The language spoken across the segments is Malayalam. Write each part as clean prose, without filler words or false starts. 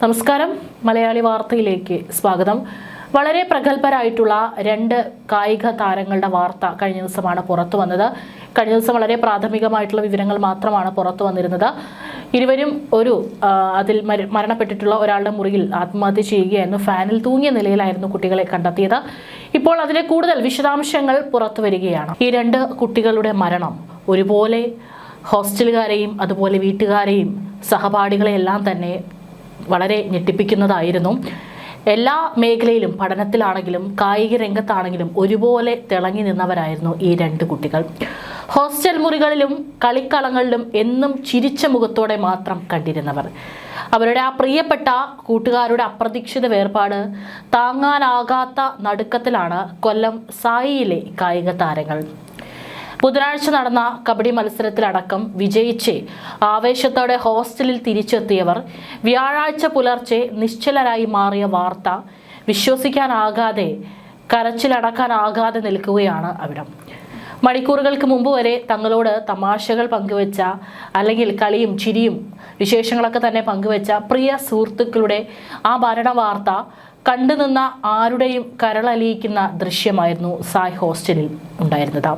നമസ്കാരം, മലയാളി വാർത്തയിലേക്ക് സ്വാഗതം. വളരെ പ്രഗത്ഭരായിട്ടുള്ള രണ്ട് കായിക താരങ്ങളുടെ വാർത്ത കഴിഞ്ഞ ദിവസമാണ് പുറത്തു വന്നത്. കഴിഞ്ഞ ദിവസം വളരെ പ്രാഥമികമായിട്ടുള്ള വിവരങ്ങൾ മാത്രമാണ് പുറത്തു വന്നിരുന്നത്. ഇരുവരും അതിൽ മരണപ്പെട്ടിട്ടുള്ള ഒരാളുടെ മുറിയിൽ ആത്മഹത്യ ചെയ്യുകയായിരുന്നു. ഫാനിൽ തൂങ്ങിയ നിലയിലായിരുന്നു കുട്ടികളെ കണ്ടെത്തിയത്. ഇപ്പോൾ അതിലെ കൂടുതൽ വിശദാംശങ്ങൾ പുറത്തു വരികയാണ്. ഈ രണ്ട് കുട്ടികളുടെ മരണം ഒരുപോലെ ഹോസ്റ്റലുകാരെയും അതുപോലെ വീട്ടുകാരെയും സഹപാഠികളെയെല്ലാം തന്നെ വളരെ ഞെട്ടിപ്പിക്കുന്നതായിരുന്നു. എല്ലാ മേഖലയിലും, പഠനത്തിലാണെങ്കിലും കായിക രംഗത്താണെങ്കിലും ഒരുപോലെ തിളങ്ങി നിന്നവരായിരുന്നു ഈ രണ്ട് കുട്ടികൾ. ഹോസ്റ്റൽ മുറികളിലും കളിക്കളങ്ങളിലും എന്നും ചിരിച്ച മുഖത്തോടെ മാത്രം കണ്ടിരുന്നവർ. അവരുടെ ആ പ്രിയപ്പെട്ട കൂട്ടുകാരുടെ അപ്രതീക്ഷിത വേർപാട് താങ്ങാനാകാത്ത നടുക്കത്തിലാണ് കൊല്ലം സായിയിലെ കായിക താരങ്ങൾ. ബുധനാഴ്ച നടന്ന കബഡി മത്സരത്തിലടക്കം വിജയിച്ച് ആവേശത്തോടെ ഹോസ്റ്റലിൽ തിരിച്ചെത്തിയവർ വ്യാഴാഴ്ച പുലർച്ചെ നിശ്ചലരായി മാറിയ വാർത്ത വിശ്വസിക്കാനാകാതെ, കരച്ചിലടക്കാനാകാതെ നിൽക്കുകയാണ് അവിടം. മണിക്കൂറുകൾക്ക് മുമ്പ് വരെ തങ്ങളോട് തമാശകൾ പങ്കുവെച്ച, അല്ലെങ്കിൽ കളിയും ചിരിയും വിശേഷങ്ങളൊക്കെ തന്നെ പങ്കുവെച്ച പ്രിയ സുഹൃത്തുക്കളുടെ ആ മരണ വാർത്ത കണ്ടുനിന്ന ആരുടെയും കരളലിയിക്കുന്ന ദൃശ്യമായിരുന്നു സായ് ഹോസ്റ്റലിൽ ഉണ്ടായിരുന്നത്.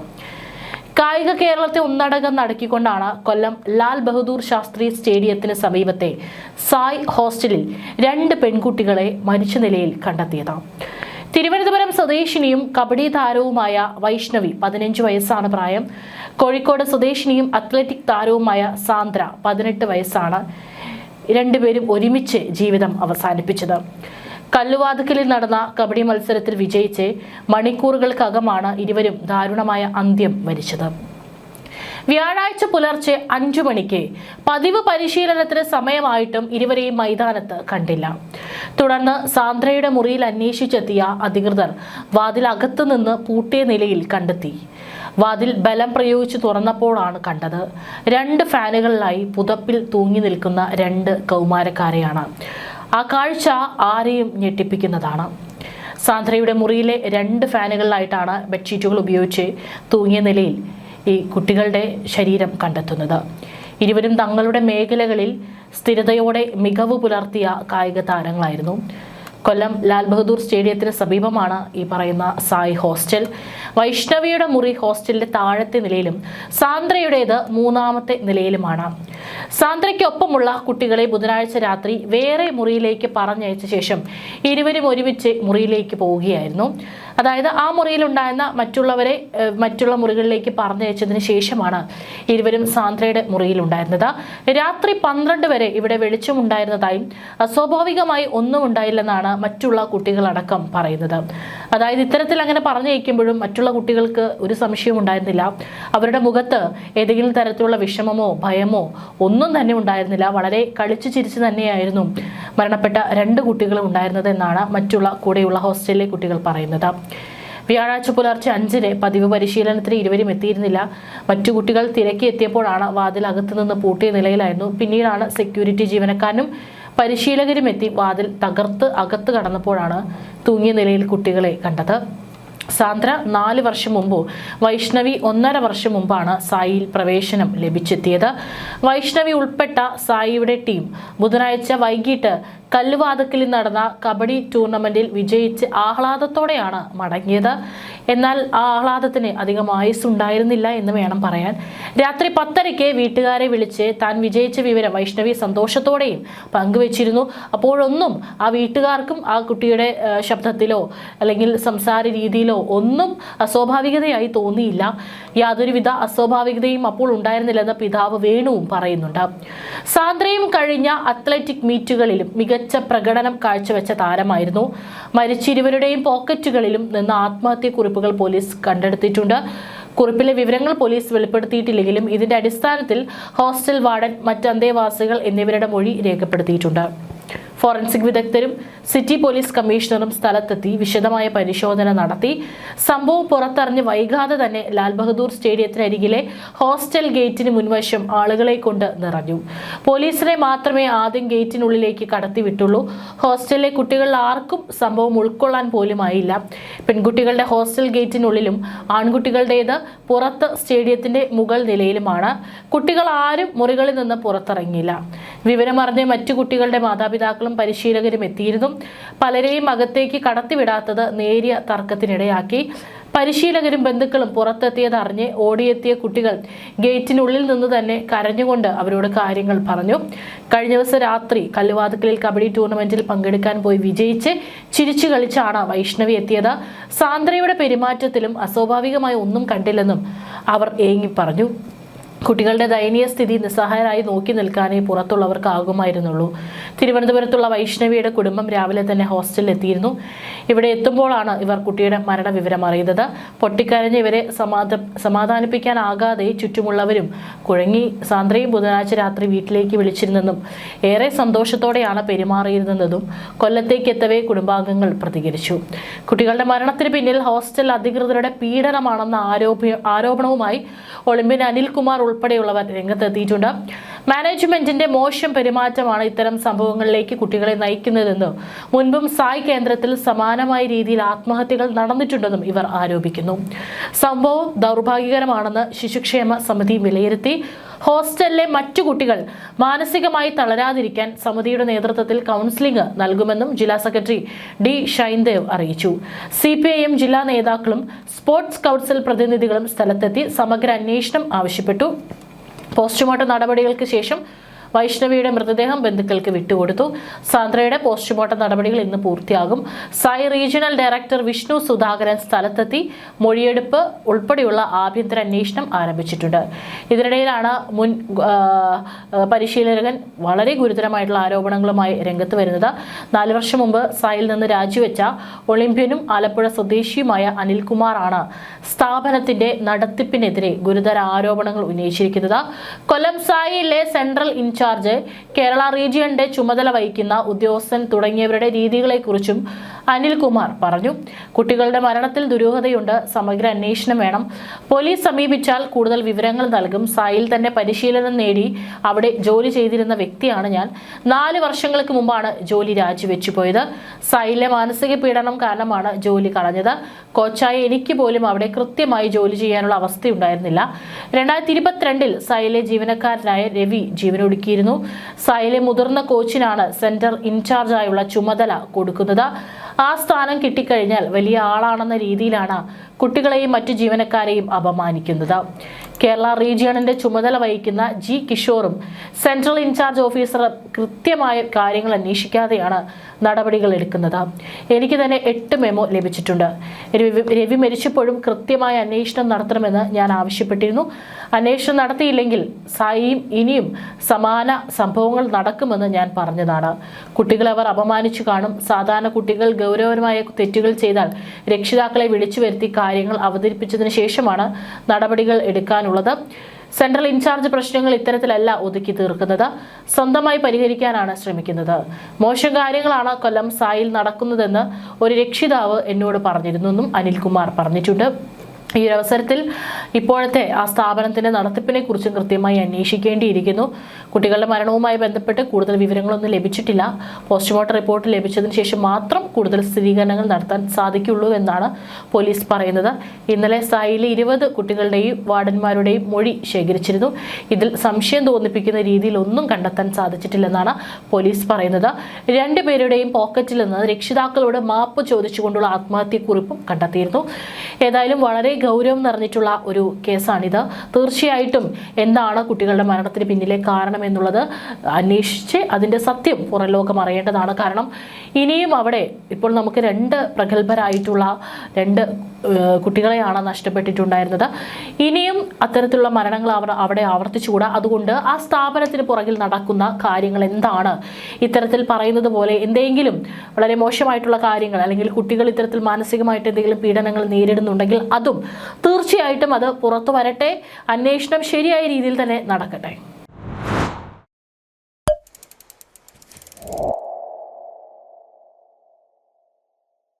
കായിക കേരളത്തെ ഒന്നടങ്കം നടക്കിക്കൊണ്ടാണ് കൊല്ലം ലാൽ ബഹദൂർ ശാസ്ത്രി സ്റ്റേഡിയത്തിന് സമീപത്തെ സായ് ഹോസ്റ്റലിൽ രണ്ട് പെൺകുട്ടികളെ മരിച്ച നിലയിൽ കണ്ടെത്തിയത്. തിരുവനന്തപുരം സ്വദേശിനിയും കബഡി താരവുമായ വൈഷ്ണവി 15 വയസ്സാണ് പ്രായം. കോഴിക്കോട് സ്വദേശിനിയും അത്ലറ്റിക് താരവുമായ സാന്ദ്ര 18 വയസ്സാണ്. രണ്ടുപേരും ഒരുമിച്ച് ജീവിതം അവസാനിപ്പിച്ചത്. കല്ലുവാതുക്കലിൽ നടന്ന കബഡി മത്സരത്തിൽ വിജയിച്ച് മണിക്കൂറുകൾക്കകമാണ് ഇരുവരും ദാരുണമായ അന്ത്യം വരിച്ചത്. വ്യാഴാഴ്ച പുലർച്ചെ 5 മണിക്ക് പതിവ് പരിശീലനത്തിന് സമയമായിട്ടും ഇരുവരെയും മൈതാനത്ത് കണ്ടില്ല. തുടർന്ന് സാന്ദ്രയുടെ മുറിയിൽ അന്വേഷിച്ചെത്തിയ അധികൃതർ വാതിൽ അകത്തു നിന്ന് പൂട്ടിയ നിലയിൽ കണ്ടെത്തി. വാതിൽ ബലം പ്രയോഗിച്ച് തുറന്നപ്പോഴാണ് കണ്ടത് 2 ഫാനുകളിലായി പുതപ്പിൽ തൂങ്ങി നിൽക്കുന്ന 2 കൗമാരക്കാരെയാണ്. ആ കാഴ്ച ആരെയും ഞെട്ടിപ്പിക്കുന്നതാണ്. സാന്ദ്രയുടെ മുറിയിലെ 2 ഫാനുകളിലായിട്ടാണ് ബെഡ്ഷീറ്റുകൾ ഉപയോഗിച്ച് തൂങ്ങിയ നിലയിൽ ഈ കുട്ടികളുടെ ശരീരം കണ്ടെത്തുന്നത്. ഇരുവരും തങ്ങളുടെ മേഖലകളിൽ സ്ഥിരതയോടെ മികവ് പുലർത്തിയ കായിക താരങ്ങളായിരുന്നു. കൊല്ലം ലാൽ ബഹദൂർ സ്റ്റേഡിയത്തിന് സമീപമാണ് ഈ പറയുന്ന സായ് ഹോസ്റ്റൽ. വൈഷ്ണവിയുടെ മുറി ഹോസ്റ്റലിന്റെ താഴത്തെ നിലയിലും സാന്ദ്രയുടേത് 3ാമത്തെ നിലയിലുമാണ്. സാന്ദ്രയ്ക്കൊപ്പമുള്ള കുട്ടികളെ ബുധനാഴ്ച രാത്രി വേറെ മുറിയിലേക്ക് പറഞ്ഞയച്ച ശേഷം ഇരുവരും ഒരുമിച്ച് മുറിയിലേക്ക് പോവുകയായിരുന്നു. അതായത് ആ മുറിയിലുണ്ടായിരുന്ന മറ്റുള്ള മുറികളിലേക്ക് പറഞ്ഞയച്ചതിന് ശേഷമാണ് ഇരുവരും സാന്ദ്രയുടെ മുറിയിലുണ്ടായിരുന്നത്. രാത്രി 12 വരെ ഇവിടെ വെളിച്ചമുണ്ടായിരുന്നതായും അസ്വാഭാവികമായി ഒന്നും ഉണ്ടായില്ലെന്നാണ് മറ്റുള്ള കുട്ടികളടക്കം പറയുന്നത്. അതായത് ഇത്തരത്തിൽ അങ്ങനെ പറഞ്ഞയക്കുമ്പോഴും മറ്റുള്ള കുട്ടികൾക്ക് ഒരു സംശയവും ഉണ്ടായിരുന്നില്ല. അവരുടെ മുഖത്ത് ഏതെങ്കിലും തരത്തിലുള്ള വിഷമമോ ഭയമോ ഒന്നും തന്നെ ഉണ്ടായിരുന്നില്ല. വളരെ കളിച്ചു ചിരിച്ചു തന്നെയായിരുന്നു മരണപ്പെട്ട 2 കുട്ടികളും ഉണ്ടായിരുന്നത് എന്നാണ് മറ്റുള്ള കൂടെയുള്ള ഹോസ്റ്റലിലെ കുട്ടികൾ പറയുന്നത്. വ്യാഴാഴ്ച പുലർച്ചെ 5-ന് പതിവ് പരിശീലനത്തിന് ഇരുവരും എത്തിയിരുന്നില്ല. മറ്റു കുട്ടികൾ തിരക്കി എത്തിയപ്പോഴാണ് വാതിൽ അകത്തു നിന്ന് പൂട്ടിയ നിലയിലായിരുന്നു. പിന്നീടാണ് സെക്യൂരിറ്റി ജീവനക്കാരനും പരിശീലകരും എത്തി വാതിൽ തകർത്ത് അകത്ത് കടന്നപ്പോഴാണ് തൂങ്ങിയ നിലയിൽ കുട്ടികളെ കണ്ടത്. സാന്ദ്ര 4 വർഷം മുമ്പോ വൈഷ്ണവി 1.5 വർഷം മുമ്പാണ് സായിയിൽ പ്രവേശനം ലഭിച്ചെത്തിയത്. വൈഷ്ണവി ഉൾപ്പെട്ട സായിയുടെ ടീം ബുധനാഴ്ച വൈകിട്ട് കല്ലുവാതുക്കലിൽ നടന്ന കബഡി ടൂർണമെന്റിൽ വിജയിച്ച് ആഹ്ലാദത്തോടെയാണ് മടങ്ങിയത്. എന്നാൽ ആ ആഹ്ലാദത്തിന് അധികം ആയുസ്സുണ്ടായിരുന്നില്ല എന്ന് വേണം പറയാൻ. രാത്രി 10:30 വീട്ടുകാരെ വിളിച്ച് താൻ വിജയിച്ച വിവരം വൈഷ്ണവി സന്തോഷത്തോടെയും പങ്കുവച്ചിരുന്നു. അപ്പോഴൊന്നും ആ വീട്ടുകാർക്കും ആ കുട്ടിയുടെ ശബ്ദത്തിലോ അല്ലെങ്കിൽ സംസാര രീതിയിലോ ഒന്നും അസ്വാഭാവികതയായി തോന്നിയില്ല. യാതൊരുവിധ അസ്വാഭാവികതയും അപ്പോൾ ഉണ്ടായിരുന്നില്ലെന്ന് പിതാവ് വേണുവും പറയുന്നുണ്ട്. സാന്ദ്രയും കഴിഞ്ഞ അത്ലറ്റിക് മീറ്റുകളിലും മികച്ച പ്രകടനം കാഴ്ചവെച്ച താരമായിരുന്നു. മരിച്ചിരുവരുടെയും പോക്കറ്റുകളിലും നിന്ന് ആത്മഹത്യക്കുറിപ്പുകൾ പോലീസ് കണ്ടെടുത്തിട്ടുണ്ട്. കുറിപ്പിലെ വിവരങ്ങൾ പോലീസ് വെളിപ്പെടുത്തിയിട്ടില്ലെങ്കിലും ഇതിന്റെ അടിസ്ഥാനത്തിൽ ഹോസ്റ്റൽ വാർഡൻ, മറ്റ് അന്തേവാസികൾ എന്നിവരുടെ മൊഴി രേഖപ്പെടുത്തിയിട്ടുണ്ട്. ഫോറൻസിക് വിദഗ്ധരും സിറ്റി പോലീസ് കമ്മീഷണറും സ്ഥലത്തെത്തി വിശദമായ പരിശോധന നടത്തി. സംഭവം പുറത്തറിഞ്ഞ് വൈകാതെ തന്നെ ലാൽ ബഹദൂർ സ്റ്റേഡിയത്തിനരികിലെ ഹോസ്റ്റൽ ഗേറ്റിന് മുൻവശം ആളുകളെ കൊണ്ട് നിറഞ്ഞു. പോലീസിനെ മാത്രമേ ആദ്യം ഗേറ്റിനുള്ളിലേക്ക് കടത്തിവിട്ടുള്ളൂ. ഹോസ്റ്റലിലെ കുട്ടികളിൽ ആർക്കും സംഭവം ഉൾക്കൊള്ളാൻ പോലും ആയില്ല. പെൺകുട്ടികളുടെ ഹോസ്റ്റൽ ഗേറ്റിനുള്ളിലും ആൺകുട്ടികളുടേത് പുറത്ത് സ്റ്റേഡിയത്തിന്റെ മുകൾ നിലയിലുമാണ്. കുട്ടികൾ ആരും മുറികളിൽ നിന്ന് പുറത്തിറങ്ങിയില്ല. വിവരമറിഞ്ഞ് മറ്റു കുട്ടികളുടെ മാതാപിതാക്കളും രക്ഷിതാക്കളും പരിശീലകരും എത്തിയിരുന്നു. പലരെയും അകത്തേക്ക് കടത്തിവിടാത്തത് നേരിയ തർക്കത്തിനിടയാക്കി. പരിശീലകരും ബന്ധുക്കളും പുറത്തെത്തിയത് അറിഞ്ഞ് ഓടിയെത്തിയ കുട്ടികൾ ഗേറ്റിനുള്ളിൽ നിന്ന് തന്നെ കരഞ്ഞുകൊണ്ട് അവരോട് കാര്യങ്ങൾ പറഞ്ഞു. കഴിഞ്ഞ ദിവസം രാത്രി കല്ലുവാതുക്കലിൽ കബഡി ടൂർണമെന്റിൽ പങ്കെടുക്കാൻ പോയി വിജയിച്ച് ചിരിച്ചു കളിച്ചാണ് വൈഷ്ണവി എത്തിയത്. സാന്ദ്രയുടെ പെരുമാറ്റത്തിലും അസ്വാഭാവികമായി ഒന്നും കണ്ടില്ലെന്നും അവർ ഏങ്ങി പറഞ്ഞു. കുട്ടികളുടെ ദയനീയ സ്ഥിതി നിസ്സഹായരായി നോക്കി നിൽക്കാനേ പുറത്തുള്ളവർക്കാകുമായിരുന്നുള്ളൂ. തിരുവനന്തപുരത്തുള്ള വൈഷ്ണവിയുടെ കുടുംബം രാവിലെ തന്നെ ഹോസ്റ്റലിൽ എത്തിയിരുന്നു. ഇവിടെ എത്തുമ്പോഴാണ് ഇവർ കുട്ടിയുടെ മരണവിവരം അറിയുന്നത്. പൊട്ടിക്കരഞ്ഞ് ഇവരെ സമാധാനിപ്പിക്കാനാകാതെ ചുറ്റുമുള്ളവരും കുഴങ്ങി. സാന്ദ്രയും ബുധനാഴ്ച രാത്രി വീട്ടിലേക്ക് വിളിച്ചിരുന്നെന്നും ഏറെ സന്തോഷത്തോടെയാണ് പെരുമാറിയിരുന്നതെന്നും കൊല്ലത്തേക്ക് എത്തവേ കുടുംബാംഗങ്ങൾ പ്രതികരിച്ചു. കുട്ടികളുടെ മരണത്തിന് പിന്നിൽ ഹോസ്റ്റൽ അധികൃതരുടെ പീഡനമാണെന്ന ആരോപണവുമായി ഒളിമ്പ്യൻ അനിൽകുമാർ ഉൾപ്പെടെയുള്ളവർ രംഗത്തെത്തിയിട്ടുണ്ട്. മാനേജ്മെന്റിന്റെ മോശം പെരുമാറ്റമാണ് ഇത്തരം സംഭവങ്ങളിലേക്ക് കുട്ടികളെ നയിക്കുന്നതെന്ന് മുൻപും സായ് കേന്ദ്രത്തിൽ സമാനമായ രീതിയിൽ ആത്മഹത്യകൾ നടന്നിട്ടുണ്ടെന്നും ഇവർ ആരോപിക്കുന്നു. സംഭവം ദൗർഭാഗ്യകരമാണെന്ന് ശിശുക്ഷേമ സമിതി വിലയിരുത്തി. ഹോസ്റ്റലിലെ മറ്റു കുട്ടികൾ മാനസികമായി തളരാതിരിക്കാൻ സമിതിയുടെ നേതൃത്വത്തിൽ കൗൺസിലിംഗ് നൽകുമെന്നും ജില്ലാ സെക്രട്ടറി ഡി ഷൈൻദേവ് അറിയിച്ചു. CPIM ജില്ലാ നേതാക്കളും സ്പോർട്സ് കൗൺസിൽ പ്രതിനിധികളും സ്ഥലത്തെത്തി സമഗ്ര അന്വേഷണം ആവശ്യപ്പെട്ടു. പോസ്റ്റ്മോർട്ടം നടപടികൾക്ക് ശേഷം വൈഷ്ണവിയുടെ മൃതദേഹം ബന്ധുക്കൾക്ക് വിട്ടുകൊടുത്തു. സാന്ദ്രയുടെ പോസ്റ്റ്മോർട്ടം നടപടികൾ ഇന്ന് പൂർത്തിയാകും. സായി റീജിയണൽ ഡയറക്ടർ വിഷ്ണു സുധാകരൻ സ്ഥലത്തെത്തി മൊഴിയെടുപ്പ് ഉൾപ്പെടെയുള്ള ആഭ്യന്തര അന്വേഷണം ആരംഭിച്ചിട്ടുണ്ട്. ഇതിനിടയിലാണ് മുൻ പരിശീലകൻ വളരെ ഗുരുതരമായിട്ടുള്ള ആരോപണങ്ങളുമായി രംഗത്ത് വരുന്നത്. 4 വർഷം മുമ്പ് സായിൽ നിന്ന് രാജിവെച്ച ഒളിമ്പ്യനും ആലപ്പുഴ സ്വദേശിയുമായ അനിൽകുമാറാണ് സ്ഥാപനത്തിന്റെ നടത്തിപ്പിനെതിരെ ഗുരുതര ആരോപണങ്ങൾ ഉന്നയിച്ചിരിക്കുന്നത്. കൊല്ലം സായിയിലെ സെൻട്രൽ ഇൻചാർജ്, കേരള റീജിയന്റെ ചുമതല വഹിക്കുന്ന ഉദ്യോഗസ്ഥൻ തുടങ്ങിയവരുടെ രീതികളെക്കുറിച്ചും അനിൽകുമാർ പറഞ്ഞു. കുട്ടികളുടെ മരണത്തിൽ ദുരൂഹതയുണ്ട്, സമഗ്ര അന്വേഷണം വേണം. പോലീസ് സമീപിച്ചാൽ കൂടുതൽ വിവരങ്ങൾ നൽകും. സായിൽ തന്നെ പരിശീലനം നേടി അവിടെ ജോലി ചെയ്തിരുന്ന വ്യക്തിയാണ് ഞാൻ. 4 വർഷങ്ങൾക്ക് മുമ്പാണ് ജോലി രാജിവെച്ചു പോയത്. സായിലെ മാനസിക പീഡനം കാരണമാണ് ജോലി കളഞ്ഞത്. കോച്ചായ എനിക്ക് പോലും അവിടെ കൃത്യമായി ജോലി ചെയ്യാനുള്ള അവസ്ഥയുണ്ടായിരുന്നില്ല. 2022 സായിലെ ജീവനക്കാരനായ രവി ജീവനൊടുക്കിയിരുന്നു. സായിലെ മുതിർന്ന കോച്ചിനാണ് സെന്റർ ഇൻചാർജായുള്ള ചുമതല കൊടുക്കുന്നത്. ആ സ്ഥാനം കിട്ടിക്കഴിഞ്ഞാൽ വലിയ ആളാണെന്ന രീതിയിലാണ് കുട്ടികളെയും മറ്റു ജീവനക്കാരെയും അപമാനിക്കുന്നത്. കേരള റീജിയണിന്റെ ചുമതല വഹിക്കുന്ന ജി കിഷോറും സെൻട്രൽ ഇൻചാർജ് ഓഫീസർ കൃത്യമായ കാര്യങ്ങൾ അന്വേഷിക്കാതെയാണ് നടപടികൾ എടുക്കുന്നത്. എനിക്ക് തന്നെ 8 മെമ്മോ ലഭിച്ചിട്ടുണ്ട്. രവി മരിച്ചപ്പോഴും കൃത്യമായ അന്വേഷണം നടത്തണമെന്ന് ഞാൻ ആവശ്യപ്പെട്ടിരുന്നു. അന്വേഷണം നടത്തിയില്ലെങ്കിൽ സായിയും ഇനിയും സമാന സംഭവങ്ങൾ നടക്കുമെന്ന് ഞാൻ പറഞ്ഞതാണ്. കുട്ടികളെ അവർ അപമാനിച്ചു കാണും. സാധാരണ കുട്ടികൾ ഗൗരവമായ തെറ്റുകൾ ചെയ്താൽ രക്ഷിതാക്കളെ വിളിച്ചു വരുത്തി കാര്യങ്ങൾ അവതരിപ്പിച്ചതിന് ശേഷമാണ് നടപടികൾ എടുക്കാനുള്ളത്. സെൻട്രൽ ഇൻചാർജ് പ്രശ്നങ്ങൾ ഇത്തരത്തിലല്ല ഒതുക്കി തീർക്കുന്നത്, സ്വന്തമായി പരിഹരിക്കാനാണ് ശ്രമിക്കുന്നത്. മോശം കാര്യങ്ങളാണ് കൊല്ലം സായിൽ നടക്കുന്നതെന്ന് ഒരു രക്ഷിതാവ് എന്നോട് പറഞ്ഞിരുന്നെന്നും അനിൽകുമാർ പറഞ്ഞിട്ടുണ്ട്. ഈ ഒരു അവസരത്തിൽ ഇപ്പോഴത്തെ ആ സ്ഥാപനത്തിന്റെ നടത്തിപ്പിനെ കുറിച്ചും കൃത്യമായി അന്വേഷിക്കേണ്ടിയിരിക്കുന്നു. കുട്ടികളുടെ മരണവുമായി ബന്ധപ്പെട്ട് കൂടുതൽ വിവരങ്ങളൊന്നും ലഭിച്ചിട്ടില്ല. പോസ്റ്റ്മോർട്ടം റിപ്പോർട്ട് ലഭിച്ചതിന് ശേഷം മാത്രം കൂടുതൽ സ്ഥിരീകരണങ്ങൾ നടത്താൻ സാധിക്കുള്ളൂ എന്നാണ് പോലീസ് പറയുന്നത്. ഇന്നലെ സായിലെ 20 കുട്ടികളുടെയും വാർഡന്മാരുടെയും മൊഴി ശേഖരിച്ചിരുന്നു. ഇതിൽ സംശയം തോന്നിപ്പിക്കുന്ന രീതിയിൽ ഒന്നും കണ്ടെത്താൻ സാധിച്ചിട്ടില്ലെന്നാണ് പോലീസ് പറയുന്നത്. 2 പേരുടെയും പോക്കറ്റിൽ നിന്ന് രക്ഷിതാക്കളോട് മാപ്പ് ചോദിച്ചുകൊണ്ടുള്ള ആത്മഹത്യക്കുറിപ്പും കണ്ടെത്തിയിരുന്നു. ഏതായാലും വളരെ ഗൗരവം നിറഞ്ഞിട്ടുള്ള ഒരു കേസാണിത്. തീർച്ചയായിട്ടും എന്താണ് കുട്ടികളുടെ മരണത്തിന് പിന്നിലെ കാരണം എന്നുള്ളത് അന്വേഷിച്ച് അതിൻ്റെ സത്യം പുറം ലോകം അറിയേണ്ടതാണ്. കാരണം ഇനിയും അവിടെ ഇപ്പോൾ നമുക്ക് 2 പ്രഗത്ഭരായിട്ടുള്ള 2 കുട്ടികളെയാണ് നഷ്ടപ്പെട്ടിട്ടുണ്ടായിരുന്നത്. ഇനിയും അത്തരത്തിലുള്ള മരണങ്ങൾ അവിടെ ആവർത്തിച്ചുകൂടാ. അതുകൊണ്ട് ആ സ്ഥാപനത്തിന് പുറകിൽ നടക്കുന്ന കാര്യങ്ങൾ എന്താണ്, ഇത്തരത്തിൽ പറയുന്നത് പോലെ എന്തെങ്കിലും വളരെ മോശമായിട്ടുള്ള കാര്യങ്ങൾ അല്ലെങ്കിൽ കുട്ടികൾ ഇത്തരത്തിൽ മാനസികമായിട്ട് എന്തെങ്കിലും പീഡനങ്ങൾ നേരിടുന്നുണ്ടെങ്കിൽ അതും തീർച്ചയായിട്ടും അത് പുറത്തു വരട്ടെ. അന്വേഷണം ശരിയായ രീതിയിൽ തന്നെ നടക്കട്ടെ.